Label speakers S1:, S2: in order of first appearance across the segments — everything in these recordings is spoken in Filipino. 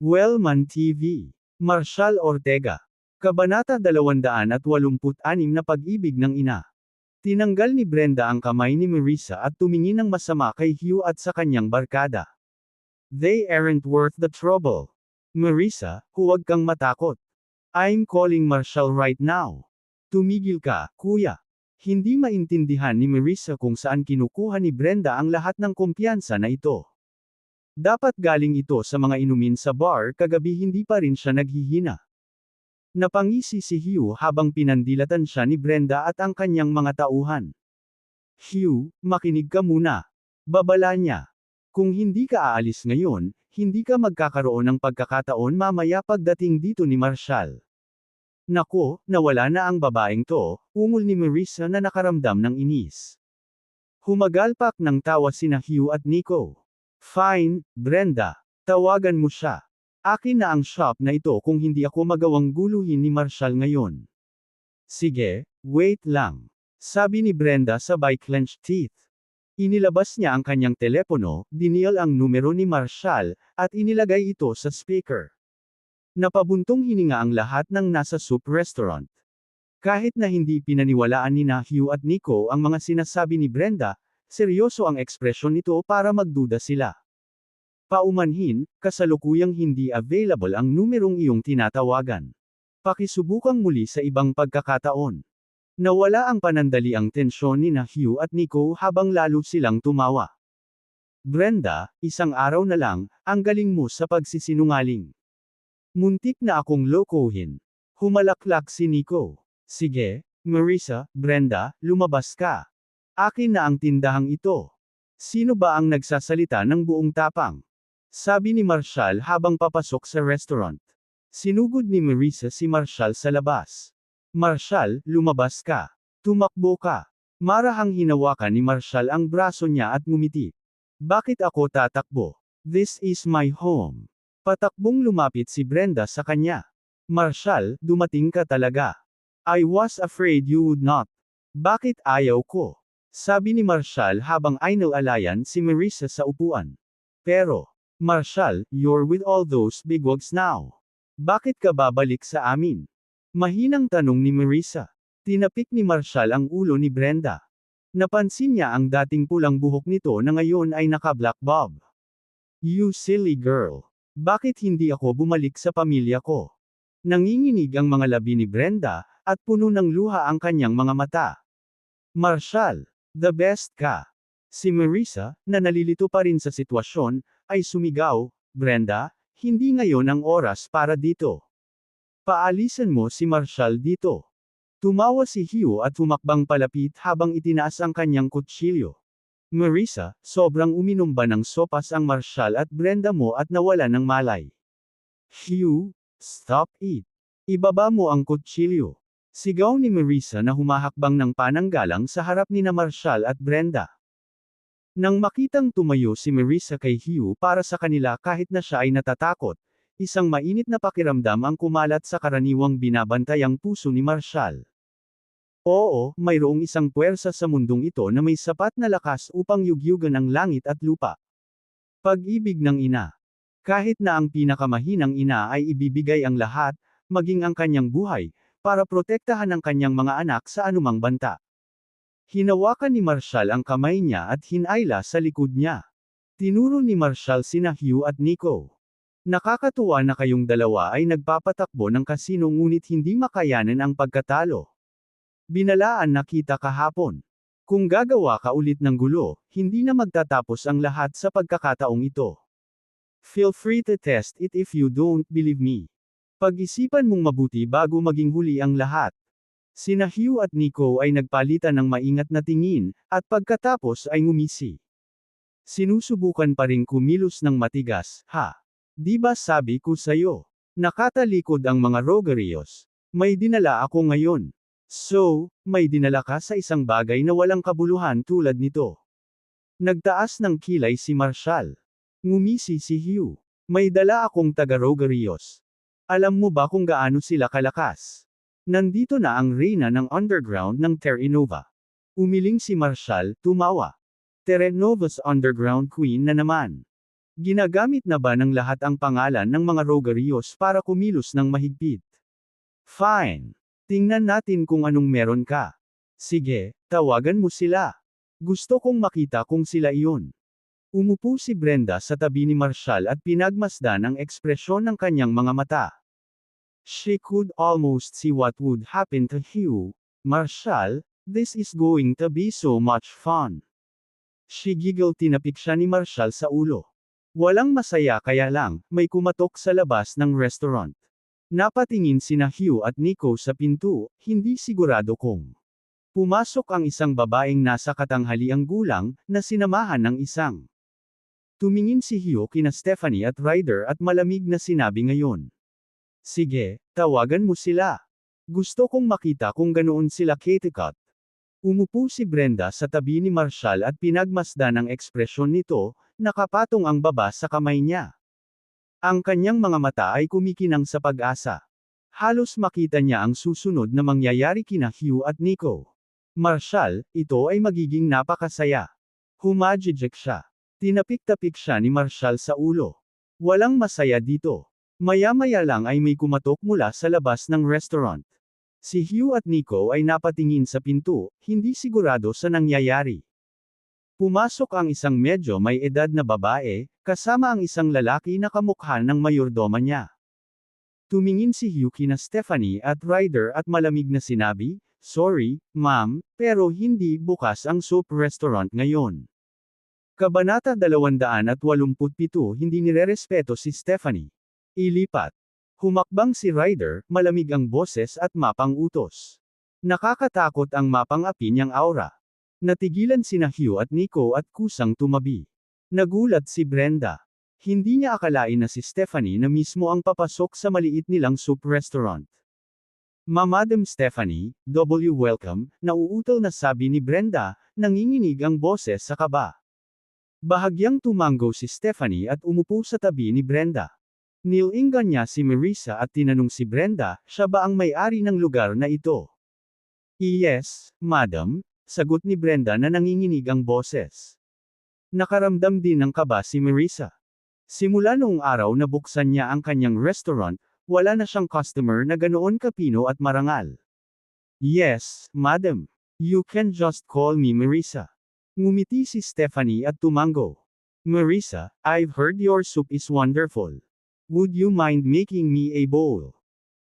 S1: Wellman TV. Marshall Ortega. Kabanata 286 na Pag-ibig ng Ina. Tinanggal ni Brenda ang kamay ni Marissa at tumingin ng masama kay Hugh at sa kanyang barkada. They aren't worth the trouble. Marissa, huwag kang matakot. I'm calling Marshall right now. Tumigil ka, kuya. Hindi maintindihan ni Marissa kung saan kinukuha ni Brenda ang lahat ng kumpiyansa na ito. Dapat galing ito sa mga inumin sa bar kagabi, hindi pa rin siya naghihina. Napangisi si Hugh habang pinandilatan siya ni Brenda at ang kanyang mga tauhan. Hugh, makinig ka muna. Babala niya. Kung hindi ka aalis ngayon, hindi ka magkakaroon ng pagkakataon mamaya pagdating dito ni Marshall. Nako, nawala na ang babaeng to, ungol ni Marissa na nakaramdam ng inis. Humagalpak ng tawa sina Hugh at Nico. Fine, Brenda. Tawagan mo siya. Akin na ang shop na ito kung hindi ako magawang guluhin ni Marshall ngayon. Sige, wait lang. Sabi ni Brenda sabay clenched teeth. Inilabas niya ang kanyang telepono, dinial ang numero ni Marshall, at inilagay ito sa speaker. Napabuntong hininga ang lahat ng nasa soup restaurant. Kahit na hindi pinaniwalaan ni Hugh at Nico ang mga sinasabi ni Brenda, seryoso ang ekspresyon nito para magduda sila. Paumanhin, kasalukuyang hindi available ang numerong iyong tinatawagan. Pakisubukang muli sa ibang pagkakataon. Nawala ang panandaliang tensyon ni Hugh at Nico habang lalo silang tumawa. Brenda, isang araw na lang, ang galing mo sa pagsisinungaling. Muntik na akong lokohin. Humalaklak si Nico. Sige, Marissa, Brenda, lumabas ka. Akin na ang tindahang ito. Sino ba ang nagsasalita ng buong tapang? Sabi ni Marshall habang papasok sa restaurant. Sinugod ni Marissa si Marshall sa labas. Marshall, lumabas ka. Tumakbo ka. Marahang hinawakan ni Marshall ang braso niya at ngumiti. Bakit ako tatakbo? This is my home. Patakbong lumapit si Brenda sa kanya. Marshall, dumating ka talaga. I was afraid you would not. Bakit ayaw ko? Sabi ni Marshall habang inalalayan si Marissa sa upuan. Pero, Marshall, you're with all those bigwigs now. Bakit ka babalik sa amin? Mahinang tanong ni Marissa. Tinapik ni Marshall ang ulo ni Brenda. Napansin niya ang dating pulang buhok nito na ngayon ay naka-black bob. You silly girl. Bakit hindi ako bumalik sa pamilya ko? Nanginginig ang mga labi ni Brenda, at puno ng luha ang kanyang mga mata. Marshall, the best ka. Si Marissa, na nalilito pa rin sa sitwasyon, ay sumigaw, Brenda, hindi ngayon ang oras para dito. Paalisan mo si Marshall dito. Tumawa si Hugh at humakbang palapit habang itinaas ang kanyang kutsilyo. Marissa, sobrang uminom ba ng sopas ang Marshall at Brenda mo at nawala ng malay? Hugh, stop it. Ibaba mo ang kutsilyo. Sigaw ni Marissa na humahakbang ng pananggalang sa harap ni Marshall at Brenda. Nang makitang tumayo si Marissa kay Hugh para sa kanila kahit na siya ay natatakot, isang mainit na pakiramdam ang kumalat sa karaniwang binabantayang puso ni Marshall. Oo, mayroong isang puwersa sa mundong ito na may sapat na lakas upang yugyugan ang langit at lupa. Pag-ibig ng ina. Kahit na ang pinakamahinang ina ay ibibigay ang lahat, maging ang kanyang buhay, para protektahan ang kanyang mga anak sa anumang banta. Hinawakan ni Marshall ang kamay niya at hinayla sa likod niya. Tinuro ni Marshall sina Hugh at Nico. Nakakatuwa na kayong dalawa ay nagpapatakbo ng kasino ngunit hindi makayanan ang pagkatalo. Binalaan na kita kahapon. Kung gagawa ka ulit ng gulo, hindi na magtatapos ang lahat sa pagkakataong ito. Feel free to test it if you don't believe me. Pag-isipan mong mabuti bago maging huli ang lahat. Sina Hugh at Nico ay nagpalitan ng maingat na tingin, at pagkatapos ay ngumisi. Sinusubukan pa ring kumilos ng matigas, ha? Di ba sabi ko sayo? Nakatalikod ang mga Rogerios. May dinala ako ngayon. So, may dinala ka sa isang bagay na walang kabuluhan tulad nito. Nagtaas ng kilay si Marshall. Ngumisi si Hugh. May dala akong taga-Rogerios. Alam mo ba kung gaano sila kalakas? Nandito na ang reyna ng underground ng Terra Nova. Umiling si Marshall, tumawa. Terra Nova's underground queen na naman. Ginagamit na ba ng lahat ang pangalan ng mga Rogarios para kumilos ng mahigpit? Fine. Tingnan natin kung anong meron ka. Sige, tawagan mo sila. Gusto kong makita kung sila iyon. Umupo si Brenda sa tabi ni Marshall at pinagmasdan ang ekspresyon ng kanyang mga mata. She could almost see what would happen to Hugh. Marshall, this is going to be so much fun. She giggled, tinapik siya ni Marshall sa ulo. Walang masaya kaya lang, may kumatok sa labas ng restaurant. Napatingin sina Hugh at Nico sa pinto, hindi sigurado kung pumasok ang isang babaeng nasa katanghaliang gulang, na sinamahan ng isang. Tumingin si Hugh kina Stephanie at Ryder at malamig na sinabi ngayon. Sige, tawagan mo sila. Gusto kong makita kung ganoon sila Katikot. Umupo si Brenda sa tabi ni Marshall at pinagmasdan ang ekspresyon nito, nakapatong ang baba sa kamay niya. Ang kanyang mga mata ay kumikinang sa pag-asa. Halos makita niya ang susunod na mangyayari kina Hugh at Nico. Marshall, ito ay magiging napakasaya. Humajijek siya. Tinapik-tapik siya ni Marshall sa ulo. Walang masaya dito. Maya-maya lang ay may kumatok mula sa labas ng restaurant. Si Hugh at Nico ay napatingin sa pinto, hindi sigurado sa nangyayari. Pumasok ang isang medyo may edad na babae, kasama ang isang lalaki na kamukha ng mayordoma niya. Tumingin si Hugh kina Stephanie at Ryder at malamig na sinabi, "Sorry, ma'am, pero hindi bukas ang soup restaurant ngayon." Kabanata 287, hindi nirerespeto si Stephanie. Ilipat. Humakbang si Ryder, malamig ang boses at mapang utos. Nakakatakot ang mapang api niyang aura. Natigilan sina Hugh at Nico at kusang tumabi. Nagulat si Brenda. Hindi niya akalain na si Stephanie na mismo ang papasok sa maliit nilang soup restaurant. Madam Stephanie, welcome, nauutal na sabi ni Brenda, nanginginig ang boses sa kaba. Bahagyang tumango si Stephanie at umupo sa tabi ni Brenda. Nilinggan niya si Marissa at tinanong si Brenda, siya ba ang may-ari ng lugar na ito? Yes, madam, sagot ni Brenda na nanginginig ang boses. Nakaramdam din ng kaba si Marissa. Simula noong araw na buksan niya ang kanyang restaurant, wala na siyang customer na ganoon kapino at marangal. Yes, madam. You can just call me Marissa. Ngumiti si Stephanie at tumango. Marissa, I've heard your soup is wonderful. Would you mind making me a bowl?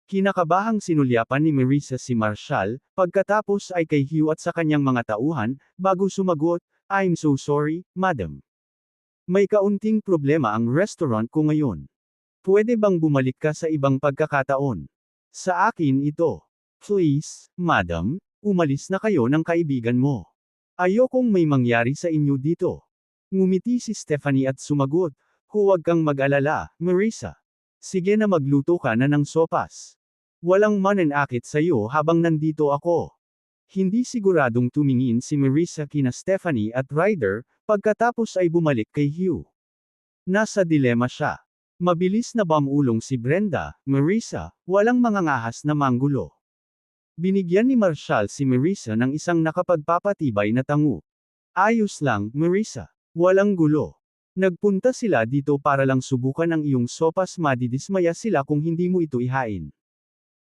S1: Kinakabahang sinulyapan ni Marissa si Marshall, pagkatapos ay kay Hugh at sa kanyang mga tauhan, bago sumagot, I'm so sorry, madam. May kaunting problema ang restaurant ko ngayon. Pwede bang bumalik ka sa ibang pagkakataon? Sa akin ito. Please, madam, umalis na kayo ng kaibigan mo. Ayokong may mangyari sa inyo dito. Ngumiti si Stephanie at sumagot, huwag kang mag-alala, Marissa. Sige na magluto ka na ng sopas. Walang mananakit sa'yo habang nandito ako. Hindi siguradong tumingin si Marissa kina Stephanie at Ryder, pagkatapos ay bumalik kay Hugh. Nasa dilema siya. Mabilis na bamulong si Brenda, Marissa, walang mangangahas na manggulo. Binigyan ni Marshall si Marissa ng isang nakapagpapatibay na tango. Ayos lang, Marissa. Walang gulo. Nagpunta sila dito para lang subukan ang iyong sopas, madidismaya sila kung hindi mo ito ihain.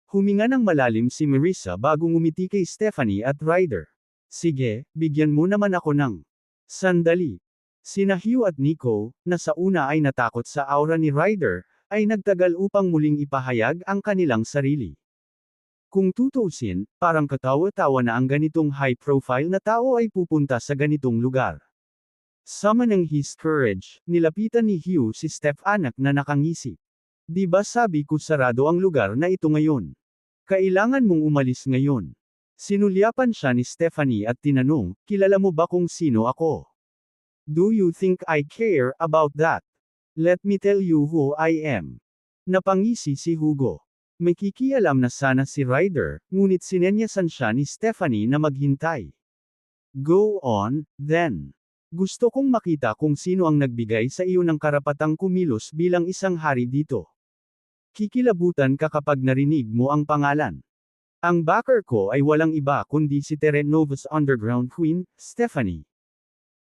S1: Huminga ng malalim si Marissa bago ngumiti kay Stephanie at Ryder. Sige, bigyan mo naman ako ng sandali. Sina Hugh at Nico, na sa una ay natakot sa aura ni Ryder, ay nagtagal upang muling ipahayag ang kanilang sarili. Kung tutuusin, parang katawa-tawa na ang ganitong high-profile na tao ay pupunta sa ganitong lugar. Summoning his courage, nilapitan ni Hugh si Steph anak na nakangisi. Di ba sabi ko sarado ang lugar na ito ngayon? Kailangan mong umalis ngayon. Sinulyapan siya ni Stephanie at tinanong, kilala mo ba kung sino ako? Do you think I care about that? Let me tell you who I am. Napangisi si Hugo. May kikialam na sana si Ryder, ngunit sinenyasan siya ni Stephanie na maghintay. Go on, then. Gusto kong makita kung sino ang nagbigay sa iyo ng karapatang kumilos bilang isang hari dito. Kikilabutan ka kapag narinig mo ang pangalan. Ang backer ko ay walang iba kundi si Terrenova's Underground Queen, Stephanie.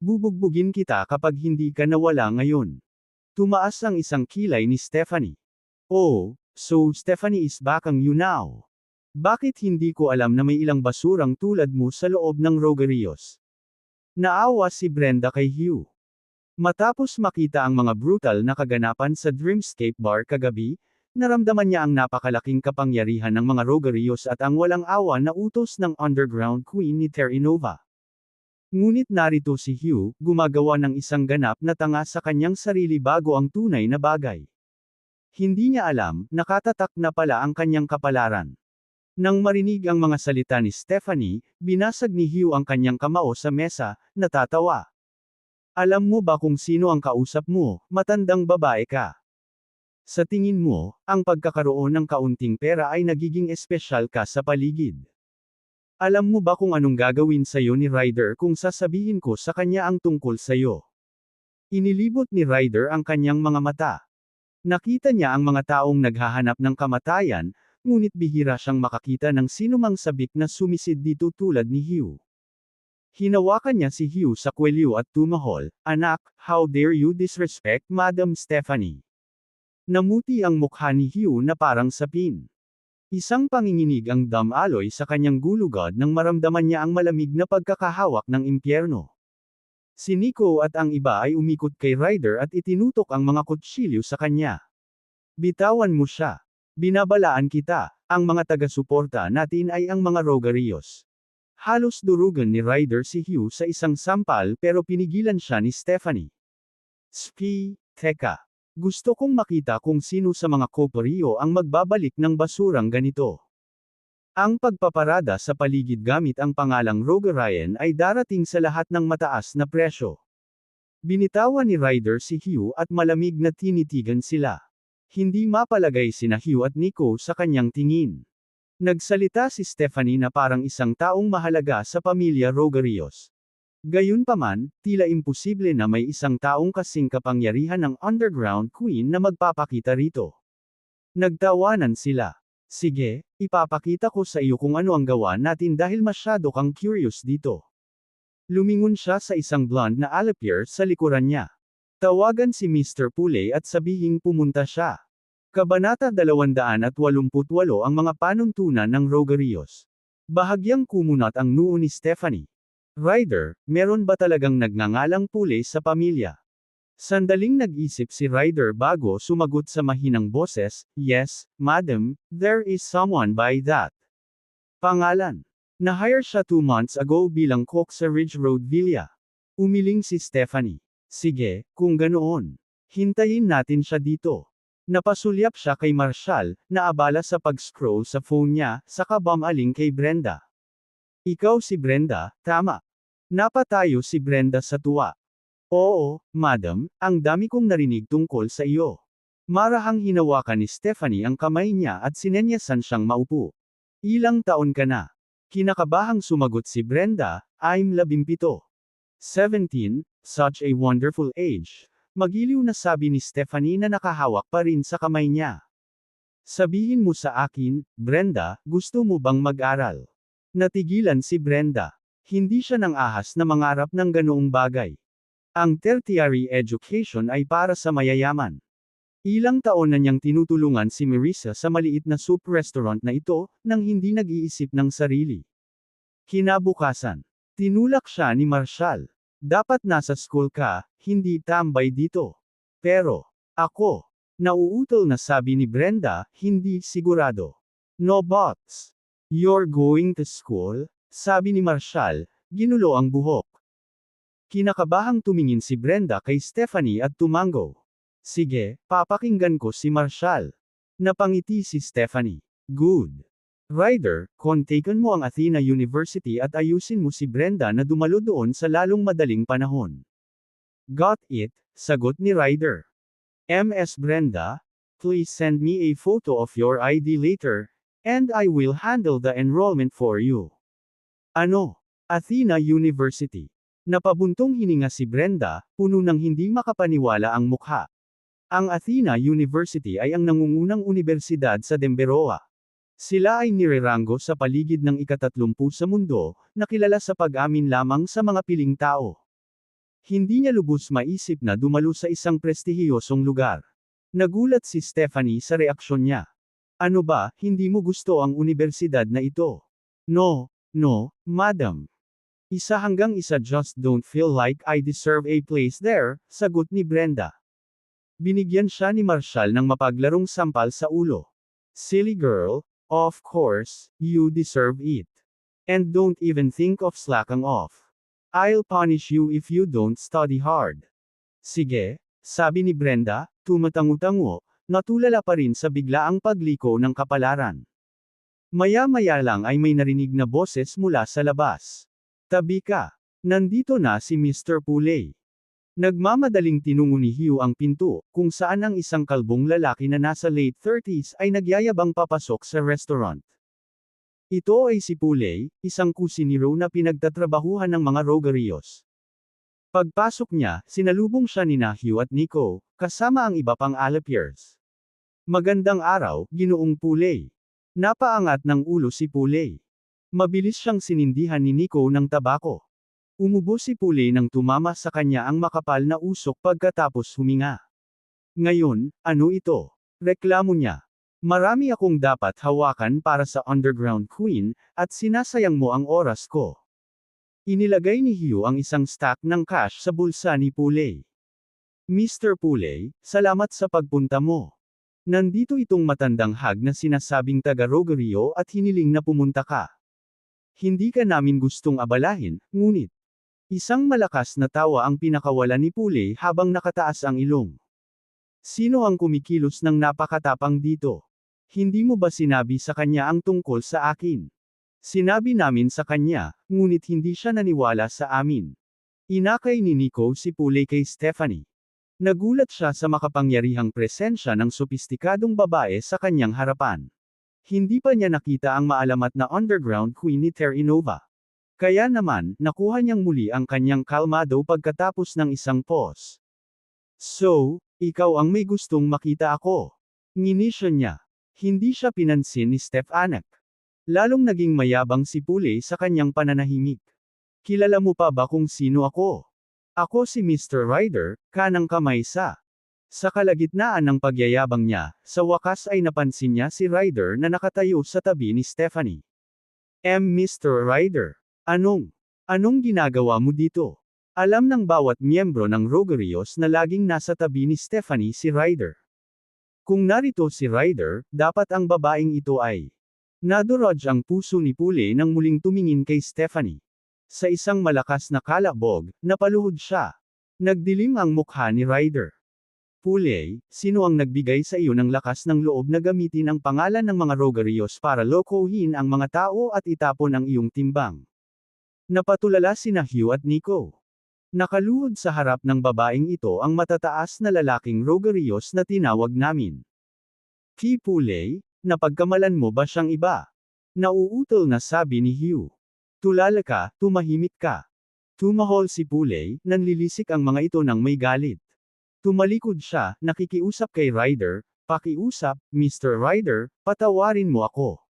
S1: Bubugbugin kita kapag hindi ka nawala ngayon. Tumaas ang isang kilay ni Stephanie. Oh, so Stephanie is back on you now. Bakit hindi ko alam na may ilang basurang tulad mo sa loob ng Rogerios? Naawa si Brenda kay Hugh. Matapos makita ang mga brutal na kaganapan sa Dreamscape Bar kagabi, naramdaman niya ang napakalaking kapangyarihan ng mga Rogerios at ang walang awa na utos ng Underground Queen ni Terry Nova. Ngunit narito si Hugh, gumagawa ng isang ganap na tanga sa kanyang sarili bago ang tunay na bagay. Hindi niya alam, nakatatak na pala ang kanyang kapalaran. Nang marinig ang mga salita ni Stephanie, binasag ni Hugh ang kanyang kamao sa mesa, natatawa. Alam mo ba kung sino ang kausap mo, matandang babae ka? Sa tingin mo, ang pagkakaroon ng kaunting pera ay nagiging espesyal ka sa paligid. Alam mo ba kung anong gagawin sa'yo ni Ryder kung sasabihin ko sa kanya ang tungkol sa'yo? Inilibot ni Ryder ang kanyang mga mata. Nakita niya ang mga taong naghahanap ng kamatayan, ngunit bihira siyang makakita ng sinumang sabik na sumisid dito tulad ni Hugh. Hinawakan niya si Hugh sa kwelyo at tumahol, "Anak, how dare you disrespect Madam Stephanie?" Namuti ang mukha ni Hugh na parang sapin. Isang panginginig ang damaloy sa kanyang gulugod nang maramdaman niya ang malamig na pagkakahawak ng impyerno. Si Nico at ang iba ay umikot kay Ryder at itinutok ang mga kutsilyo sa kanya. "Bitawan mo siya. Binabalaan kita, ang mga taga-suporta natin ay ang mga Rogerios." Halos durugan ni Ryder si Hugh sa isang sampal pero pinigilan siya ni Stephanie. Teka. Gusto kong makita kung sino sa mga Koporio ang magbabalik ng basurang ganito. Ang pagpaparada sa paligid gamit ang pangalang Rogerian ay darating sa lahat ng mataas na presyo. Binitawan ni Ryder si Hugh at malamig na tinitigan sila. Hindi mapalagay sina Hugh at Nico sa kanyang tingin. Nagsalita si Stephanie na parang isang taong mahalaga sa pamilya Rogerios. Gayunpaman, tila imposible na may isang taong kasing kapangyarihan ng Underground Queen na magpapakita rito. Nagtawanan sila. "Sige, ipapakita ko sa iyo kung ano ang gawa natin dahil masyado kang curious dito." Lumingon siya sa isang blonde na alapir sa likuran niya. Tawagan si Mr. Pule at sabihing pumunta siya. Kabanata 288 ang mga panuntunan ng Rogerios. Bahagyang kumunat ang noo ni Stephanie. "Ryder, meron ba talagang nagngangalang Pule sa pamilya?" Sandaling nag-isip si Ryder bago sumagot sa mahinang boses, "Yes, madam, there is someone by that pangalan. Na-hire siya 2 months ago bilang cook sa Ridge Road Villa." Umiling si Stephanie. "Sige, kung ganoon. Hintayin natin siya dito." Napasulyap siya kay Marshall, na abala sa pag-scroll sa phone niya, saka bumaling kay Brenda. "Ikaw si Brenda, tama?" Napatayo si Brenda sa tuwa. "Oo, madam, ang dami kong narinig tungkol sa iyo." Marahang hinawakan ni Stephanie ang kamay niya at sinenyasan siyang maupo. "Ilang taon ka na?" Kinakabahang sumagot si Brenda, "I'm 17. 17, such a wonderful age." Magiliw na sabi ni Stephanie na nakahawak pa rin sa kamay niya. "Sabihin mo sa akin, Brenda, gusto mo bang mag-aral?" Natigilan si Brenda. Hindi siya nang ahas na mangarap ng ganoong bagay. Ang tertiary education ay para sa mayayaman. Ilang taon na niyang tinutulungan si Marissa sa maliit na soup restaurant na ito, nang hindi nag-iisip ng sarili. Kinabukasan, tinulak siya ni Marshall. "Dapat nasa school ka, hindi tambay dito." "Pero, ako," nauutol na sabi ni Brenda, hindi sigurado. "No buts. You're going to school?" sabi ni Marshall, ginulo ang buhok. Kinakabahang tumingin si Brenda kay Stephanie at tumango. "Sige, papakinggan ko si Marshall." Napangiti si Stephanie. "Good. Ryder, kontaken mo ang Athena University at ayusin mo si Brenda na dumalo doon sa lalong madaling panahon." "Got it," sagot ni Ryder. "Ms. Brenda, please send me a photo of your ID later, and I will handle the enrollment for you." "Ano? Athena University?" Napabuntong hininga si Brenda, puno ng hindi makapaniwala ang mukha. Ang Athena University ay ang nangungunang unibersidad sa Demberoa. Sila ay nireranggo sa paligid ng ika-30 sa mundo, na kilala sa pag-amin lamang sa mga piling tao. Hindi niya lubos maisip na dumalo sa isang prestihiyosong lugar. Nagulat si Stephanie sa reaksyon niya. Ano ba, hindi mo gusto ang unibersidad na ito? No, no, madam. 1 hanggang 1 just don't feel like I deserve a place there, sagot ni Brenda. Binigyan siya ni Marshall ng mapaglarong sampal sa ulo. Silly girl, of course, you deserve it. And don't even think of slacking off. I'll punish you if you don't study hard. Sige, sabi ni Brenda, tumatango-tango, natulala pa rin sa biglaang pagliko ng kapalaran. Maya-maya lang ay may narinig na boses mula sa labas. Tabi ka. Nandito na si Mr. Puley. Nagmamadaling tinungo ni Hugh ang pinto, kung saan ang isang kalbong lalaki na nasa late 30s ay nagyayabang papasok sa restaurant. Ito ay si Puley, isang kusinero na pinagtatrabahuhan ng mga Rogerios. Pagpasok niya, sinalubong siya ni Hugh at Nico, kasama ang iba pang Alapiers. Magandang araw, Ginoong Puley. Napaangat ng ulo si Puley. Mabilis siyang sinindihan ni Nico ng tabako. Umubo si Puley nang tumama sa kanya ang makapal na usok pagkatapos huminga. Ngayon, ano ito? Reklamo niya. Marami akong dapat hawakan para sa Underground Queen, at sinasayang mo ang oras ko. Inilagay ni Hugh ang isang stack ng cash sa bulsa ni Puley. Mr. Puley, salamat sa pagpunta mo. Nandito itong matandang hag na sinasabing taga Rogerio at hiniling na pumunta ka. Hindi ka namin gustong abalahin, ngunit. Isang malakas na tawa ang pinakawala ni Puley habang nakataas ang ilong. Sino ang kumikilos ng napakatapang dito? Hindi mo ba sinabi sa kanya ang tungkol sa akin? Sinabi namin sa kanya, ngunit hindi siya naniwala sa amin. Inakay ni Nico si Puley kay Stephanie. Nagulat siya sa makapangyarihang presensya ng sopistikadong babae sa kanyang harapan. Hindi pa niya nakita ang maalamat na Underground Queen ni Terranova. Kaya naman, nakuha niyang muli ang kanyang kalmado pagkatapos ng isang pause. So, ikaw ang may gustong makita ako. Nginisyo niya. Hindi siya pinansin ni Stephanie. Lalong naging mayabang si Puley sa kanyang pananahimik. Kilala mo pa ba kung sino ako? Ako si Mr. Ryder, kanang kamay sa. Sa kalagitnaan ng pagyayabang niya, sa wakas ay napansin niya si Ryder na nakatayo sa tabi ni Stephanie. Mr. Ryder. Anong ginagawa mo dito? Alam ng bawat miyembro ng Rogerios na laging nasa tabi ni Stephanie si Ryder. Kung narito si Ryder, dapat ang babaeng ito ay. Nadurog ang puso ni Puley nang muling tumingin kay Stephanie. Sa isang malakas na kalabog, napaluhod siya. Nagdilim ang mukha ni Ryder. Puley, sino ang nagbigay sa iyo ng lakas ng loob na gamitin ang pangalan ng mga Rogerios para lokohin ang mga tao at itapon ang iyong timbang? Napatulala sina Hugh at Nico. Nakaluhod sa harap ng babaeng ito ang matataas na lalaking Rogerios na tinawag namin. Puley, napagkamalan mo ba siyang iba? Nauutol na sabi ni Hugh. Tulala ka, tumahimik ka. Tumahol si Puley, nanlilisik ang mga ito ng may galit. Tumalikod siya, nakikiusap kay Ryder, pakiusap, Mr. Ryder, patawarin mo ako.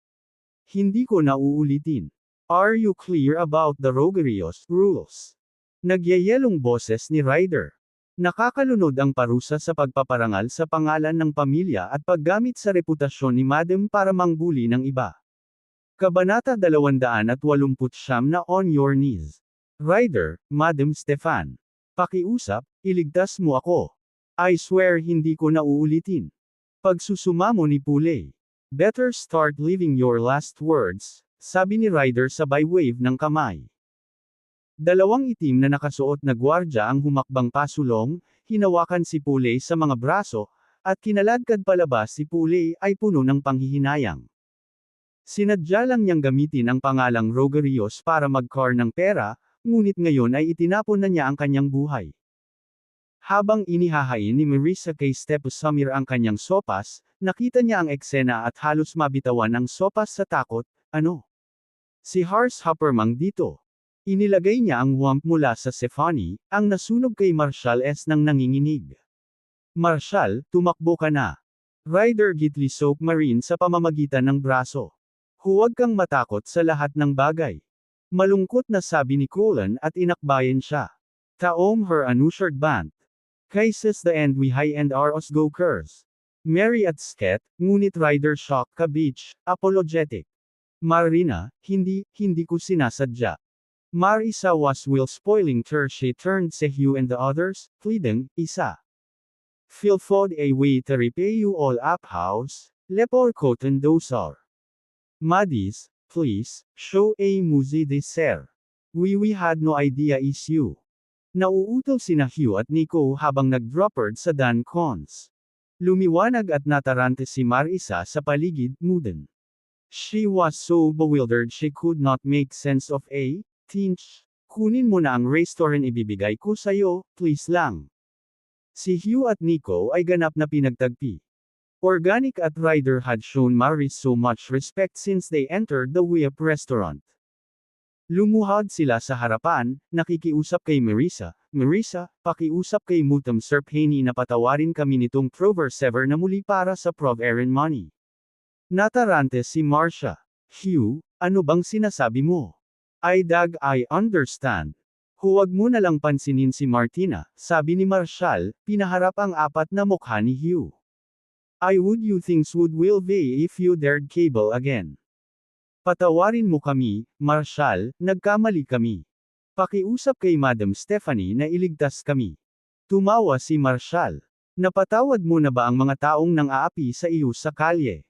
S1: Hindi ko na uulitin. Are you clear about the Rogerios rules? Nagyayelong boses ni Ryder. Nakakalunod ang parusa sa pagpaparangal sa pangalan ng pamilya at paggamit sa reputasyon ni Madam para mangbuli ng iba. Kabanata 289 na On Your Knees. Ryder, Madam Stefan. Pakiusap, iligtas mo ako. I swear hindi ko na uulitin. Pagsusumamo ni Puley. Better start living your last words, sabi ni Ryder sabay wave ng kamay. Dalawang itim na nakasuot na gwardya ang humakbang pasulong, hinawakan si Puley sa mga braso, at kinaladkad palabas si Puley ay puno ng panghihinayang. Sinadya lang niyang gamitin ang pangalang Rogerios para mag-car ng pera, ngunit ngayon ay itinapon na niya ang kanyang buhay. Habang inihahain ni Marissa kay Stepusomir ang kanyang sopas, nakita niya ang eksena at halos mabitawan ang sopas sa takot. Ano? Si Hars Hoppermang dito. Inilagay niya ang wamp mula sa Stephanie, ang nasunog kay Marshall S. nang nanginginig. Marshall, tumakbo ka na. Ryder gitli soak Marine sa pamamagitan ng braso. Huwag kang matakot sa lahat ng bagay. Malungkot na sabi ni Colin at inakbayan siya. Taom her anusured band. Kaises the end we high and aros go curse. Mary at sket, ngunit rider shock ka beach, apologetic. Marina, hindi ko sinasadya. Marisa was will spoiling her she turned se Hugh and the others, pleading, isa. Filfod a way to repay you all up house, lepor cotton dosar. Madis, please, show a musi de ser. We had no idea is you. Nauutol sina Hugh at Nico habang nag-droppered sa Dan Cons. Lumiwanag at natarante si Marisa sa paligid, muden. She was so bewildered she could not make sense of a, Tinch, kunin mo na ang restaurant ibibigay ko sa'yo, please lang. Si Hugh at Nico ay ganap na pinagtagpi. Organic at Ryder had shown Maris so much respect since they entered the Weep restaurant. Lumuhad sila sa harapan, nakikiusap kay Marisa, Marisa, pakiusap kay Mutam Sir Penny na patawarin kami nitong Prover Sever na muli para sa Prov Erin money. Natarante si Marcia. Hugh, ano bang sinasabi mo? I understand. Huwag mo na lang pansinin si Martina, sabi ni Marshall, pinaharap ang apat na mukha ni Hugh. I would you things would will be if you dared cable again. Patawarin mo kami, Marshall, nagkamali kami. Pakiusap kay Madam Stephanie na iligtas kami. Tumawa si Marshall. Napatawad mo na ba ang mga taong nang-aapi sa iyo sa kalye?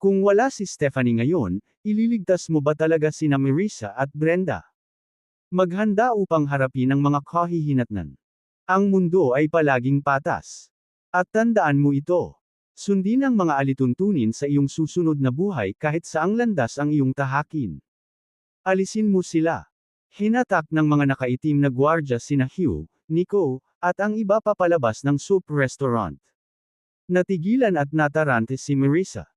S1: Kung wala si Stephanie ngayon, ililigtas mo ba talaga sina Marisa at Brenda? Maghanda upang harapin ang mga kahihinatnan. Ang mundo ay palaging patas. At tandaan mo ito. Sundin ang mga alituntunin sa iyong susunod na buhay kahit saang landas ang iyong tahakin. Alisin mo sila. Hinatak ng mga nakaitim na gwardya sina Hugh, Nico, at ang iba pa palabas ng soup restaurant. Natigilan at natarante si Marisa.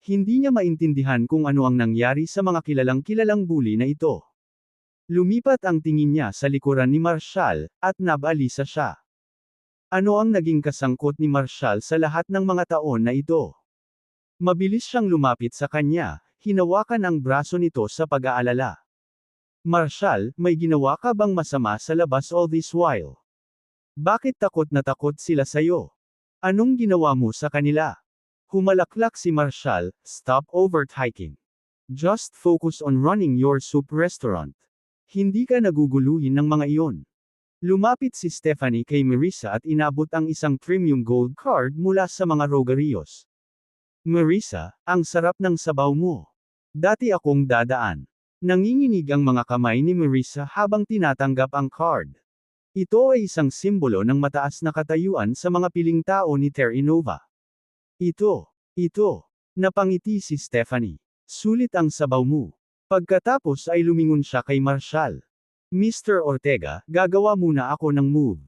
S1: Hindi niya maintindihan kung ano ang nangyari sa mga kilalang bully na ito. Lumipat ang tingin niya sa likuran ni Marshall, at nabalisa siya. Ano ang naging kasangkot ni Marshall sa lahat ng mga taon na ito? Mabilis siyang lumapit sa kanya, hinawakan ang braso nito sa pag-aalala. Marshall, may ginawa ka bang masama sa labas all this while? Bakit takot na takot sila sa'yo? Anong ginawa mo sa kanila? Humalaklak si Marshall, stop overthinking. Just focus on running your soup restaurant. Hindi ka naguguluhin ng mga iyon. Lumapit si Stephanie kay Marisa at inabot ang isang premium gold card mula sa mga Rogarios. Marisa, ang sarap ng sabaw mo. Dati akong dadaan. Nanginginig ang mga kamay ni Marisa habang tinatanggap ang card. Ito ay isang simbolo ng mataas na katayuan sa mga piling tao ni Terry Nova. Ito. Napangiti si Stephanie. Sulit ang sabaw mo. Pagkatapos ay lumingon siya kay Marshall. Mr. Ortega, gagawa muna ako ng move.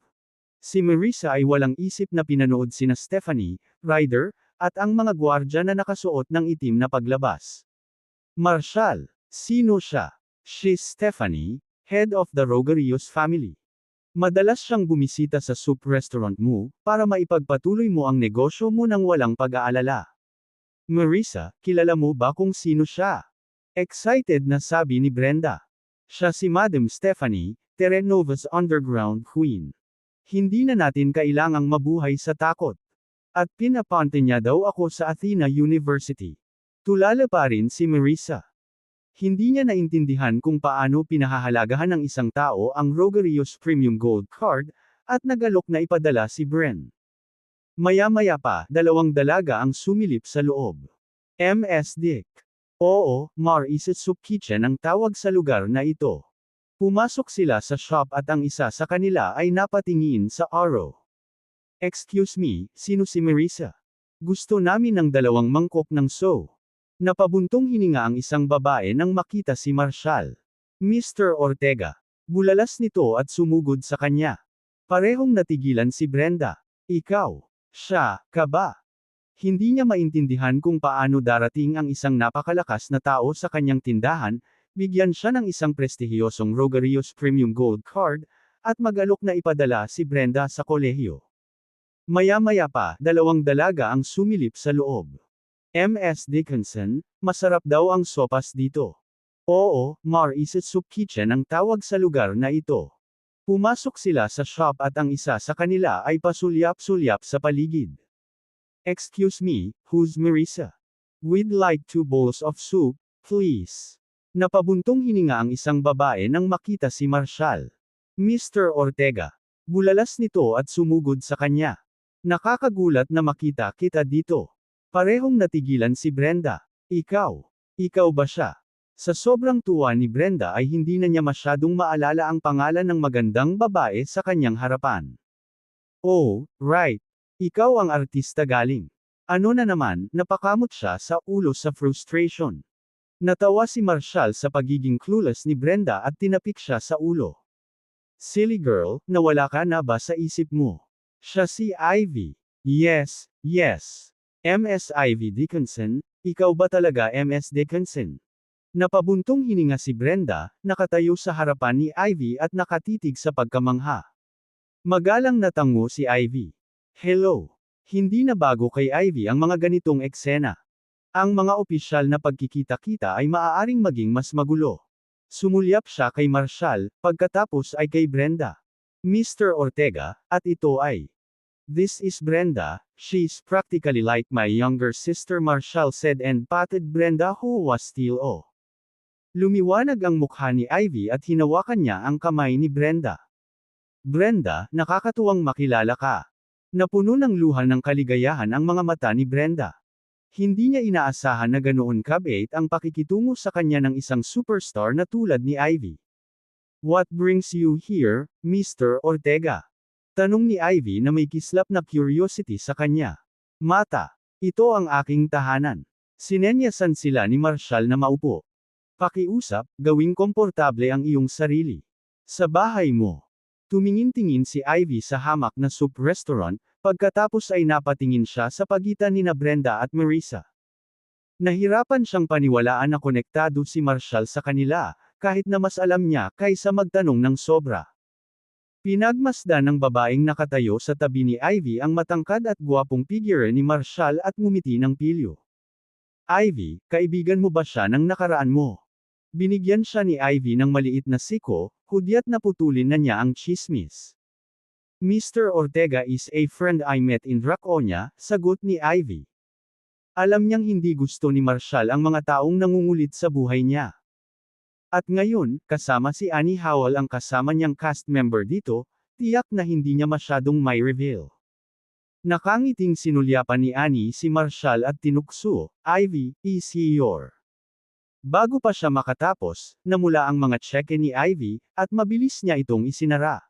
S1: Si Marisa ay walang isip na pinanood sina Stephanie, Ryder, at ang mga gwardya na nakasuot ng itim na paglabas. Marshall, sino siya? She's Stephanie, head of the Rogarios family. Madalas siyang bumisita sa soup restaurant mo, para maipagpatuloy mo ang negosyo mo nang walang pag-aalala. Marisa, kilala mo ba kung sino siya? Excited na sabi ni Brenda. Siya si Madam Stephanie, Terrenova's underground queen. Hindi na natin kailangang mabuhay sa takot. At pinapante niya daw ako sa Athena University. Tulala pa rin si Marisa. Hindi niya naintindihan kung paano pinahahalagahan ng isang tao ang Rogarios Premium Gold Card, at nagalok na ipadala si Bren. Maya-maya pa, dalawang dalaga ang sumilip sa loob. MS Dick. Oo, Maris's Soup Kitchen ang tawag sa lugar na ito. Pumasok sila sa shop at ang isa sa kanila ay napatingin sa araw. Excuse me, sino si Marisa? Gusto namin ng 2 mangkok ng so. Napabuntong hininga ang isang babae nang makita si Marshall. Mr. Ortega. Bulalas nito at sumugod sa kanya. Parehong natigilan si Brenda. Ikaw. Siya, ka ba? Hindi niya maintindihan kung paano darating ang isang napakalakas na tao sa kanyang tindahan, bigyan siya ng isang prestihiyosong Rogarios Premium Gold Card, at mag-alok na ipadala si Brenda sa kolehiyo. Maya-maya pa, 2 dalaga ang sumilip sa loob. MS Dickinson, masarap daw ang sopas dito. Oo, Maris's Soup Kitchen ang tawag sa lugar na ito. Pumasok sila sa shop at ang isa sa kanila ay pasulyap-sulyap sa paligid. Excuse me, who's Marissa? We'd like 2 bowls of soup, please. Napabuntong hininga ang isang babae nang makita si Marshall. Mr. Ortega. Bulalas nito at sumugod sa kanya. Nakakagulat na makita kita dito. Parehong natigilan si Brenda. Ikaw ba siya? Sa sobrang tuwa ni Brenda ay hindi na niya masyadong maalala ang pangalan ng magandang babae sa kanyang harapan. Oh, right. Ikaw ang artista galing. Ano na naman, napakamot siya sa ulo sa frustration. Natawa si Marshall sa pagiging clueless ni Brenda at tinapik siya sa ulo. Silly girl, nawala ka na ba sa isip mo? Siya si Ivy. Yes. MS Ivy Dickinson, ikaw ba talaga MS Dickinson? Napabuntong hininga si Brenda, nakatayo sa harapan ni Ivy at nakatitig sa pagkamangha. Magalang natango si Ivy. Hello. Hindi na bago kay Ivy ang mga ganitong eksena. Ang mga opisyal na pagkikita-kita ay maaaring maging mas magulo. Sumulyap siya kay Marshall, pagkatapos ay kay Brenda. Mr. Ortega, at ito ay. This is Brenda, she's practically like my younger sister Marshall said and patted Brenda who was still Lumiwanag ang mukha ni Ivy at hinawakan niya ang kamay ni Brenda. Brenda, nakakatuwang makilala ka. Napuno ng luha ng kaligayahan ang mga mata ni Brenda. Hindi niya inaasahan na ganoon kabait ang pakikitungo sa kanya ng isang superstar na tulad ni Ivy. What brings you here, Mr. Ortega? Tanong ni Ivy na may kislap na curiosity sa kanya. Mata, ito ang aking tahanan. Sinenyasan sila ni Marshall na maupo. Pakiusap, gawing komportable ang iyong sarili. Sa bahay mo. Tumingin-tingin si Ivy sa hamak na soup restaurant, pagkatapos ay napatingin siya sa pagitan ni Brenda at Marissa. Nahirapan siyang paniwalaan na konektado si Marshall sa kanila, kahit na mas alam niya kaysa magtanong ng sobra. Pinagmasdan ng babaeng nakatayo sa tabi ni Ivy ang matangkad at gwapong figure ni Marshall at ngumiti ng pilyo. Ivy, kaibigan mo ba siya ng nakaraan mo? Binigyan siya ni Ivy ng maliit na siko, hudyat na putulin na niya ang chismis. Mr. Ortega is a friend I met in Draconia, sagot ni Ivy. Alam niyang hindi gusto ni Marshall ang mga taong nangungulit sa buhay niya. At ngayon, kasama si Annie Howell ang kasama niyang cast member dito, tiyak na hindi niya masyadong may reveal. Nakangiting sinulyapan ni Annie si Marshall at tinukso, Ivy, is he your? Bago pa siya makatapos, namula ang mga cheque ni Ivy, at mabilis niya itong isinara.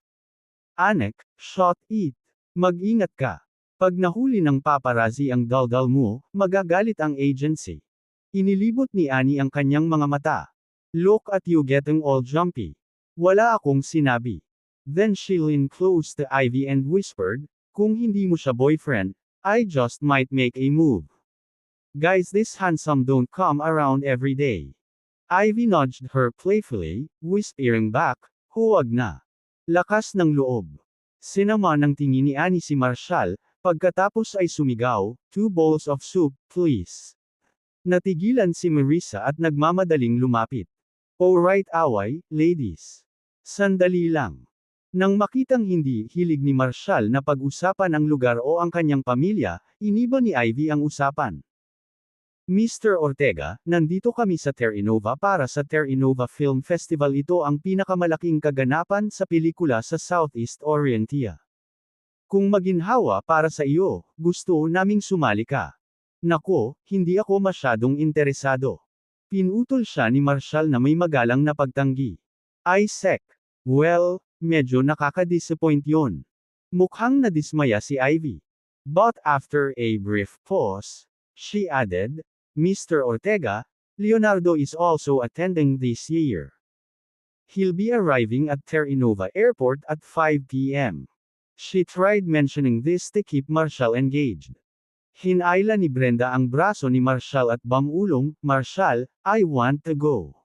S1: Anek, shot it. Mag-ingat ka. Pag nahuli ng paparazzi ang daldal mo, magagalit ang agency. Inilibot ni Annie ang kanyang mga mata. Look at you getting all jumpy. Wala akong sinabi. Then she leaned close to Ivy and whispered, kung hindi mo siya boyfriend, I just might make a move. Guys this handsome don't come around every day. Ivy nudged her playfully, whispering back, huwag na. Lakas ng loob. Sinama ng tingin ni Annie si Marshall, pagkatapos ay sumigaw, 2 bowls of soup, please. Natigilan si Marissa at nagmamadaling lumapit. Alright away, ladies. Sandali lang. Nang makitang hindi hilig ni Marshall na pag-usapan ang lugar o ang kanyang pamilya, iniba ni Ivy ang usapan. Mr. Ortega, nandito kami sa Terranova para sa Terranova Film Festival. Ito ang pinakamalaking kaganapan sa pelikula sa Southeast Orientia. Kung maginhawa para sa iyo, gusto naming sumali ka. Nako, hindi ako masyadong interesado. Pinutol siya ni Marshall na may magalang na pagtanggi. Isaac. Well, medyo nakaka-disappoint yon. Mukhang nadismaya si Ivy. But after a brief pause, she added, Mr. Ortega, Leonardo is also attending this year. He'll be arriving at Terranova Airport at 5 p.m. She tried mentioning this to keep Marshall engaged. Hinayla ni Brenda ang braso ni Marshall at bamulong, Marshall, I want to go.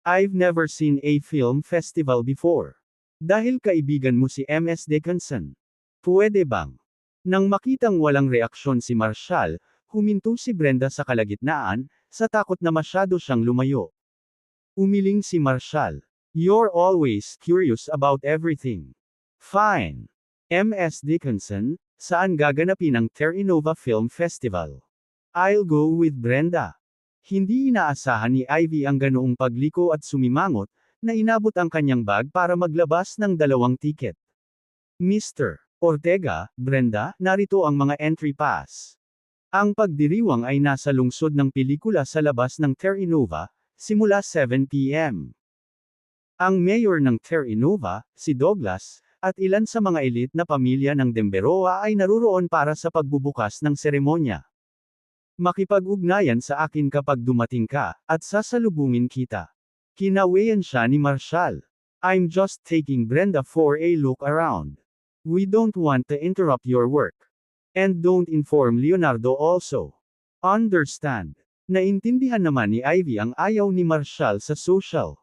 S1: I've never seen a film festival before. Dahil kaibigan mo si MS Dickinson. Pwede bang? Nang makitang walang reaksyon si Marshall, huminto si Brenda sa kalagitnaan, sa takot na masyado siyang lumayo. Umiling si Marshall. You're always curious about everything. Fine. MS Dickinson, saan gaganapin ang Terra Nova Film Festival? I'll go with Brenda. Hindi inaasahan ni Ivy ang ganoong pagliko at sumimangot, na inabot ang kanyang bag para maglabas ng 2 tiket. Mr. Ortega, Brenda, narito ang mga entry pass. Ang pagdiriwang ay nasa lungsod ng pelikula sa labas ng Terra Nova, simula 7 p.m. Ang mayor ng Terra Nova, si Douglas, at ilan sa mga elite na pamilya ng Demberoa ay naruroon para sa pagbubukas ng seremonya. Makipag-ugnayan sa akin kapag dumating ka, at sasalubungin kita. Kinawayan siya ni Marshall. I'm just taking Brenda for a look around. We don't want to interrupt your work. And don't inform Leonardo also. Understand. Naintindihan naman ni Ivy ang ayaw ni Marshall sa social.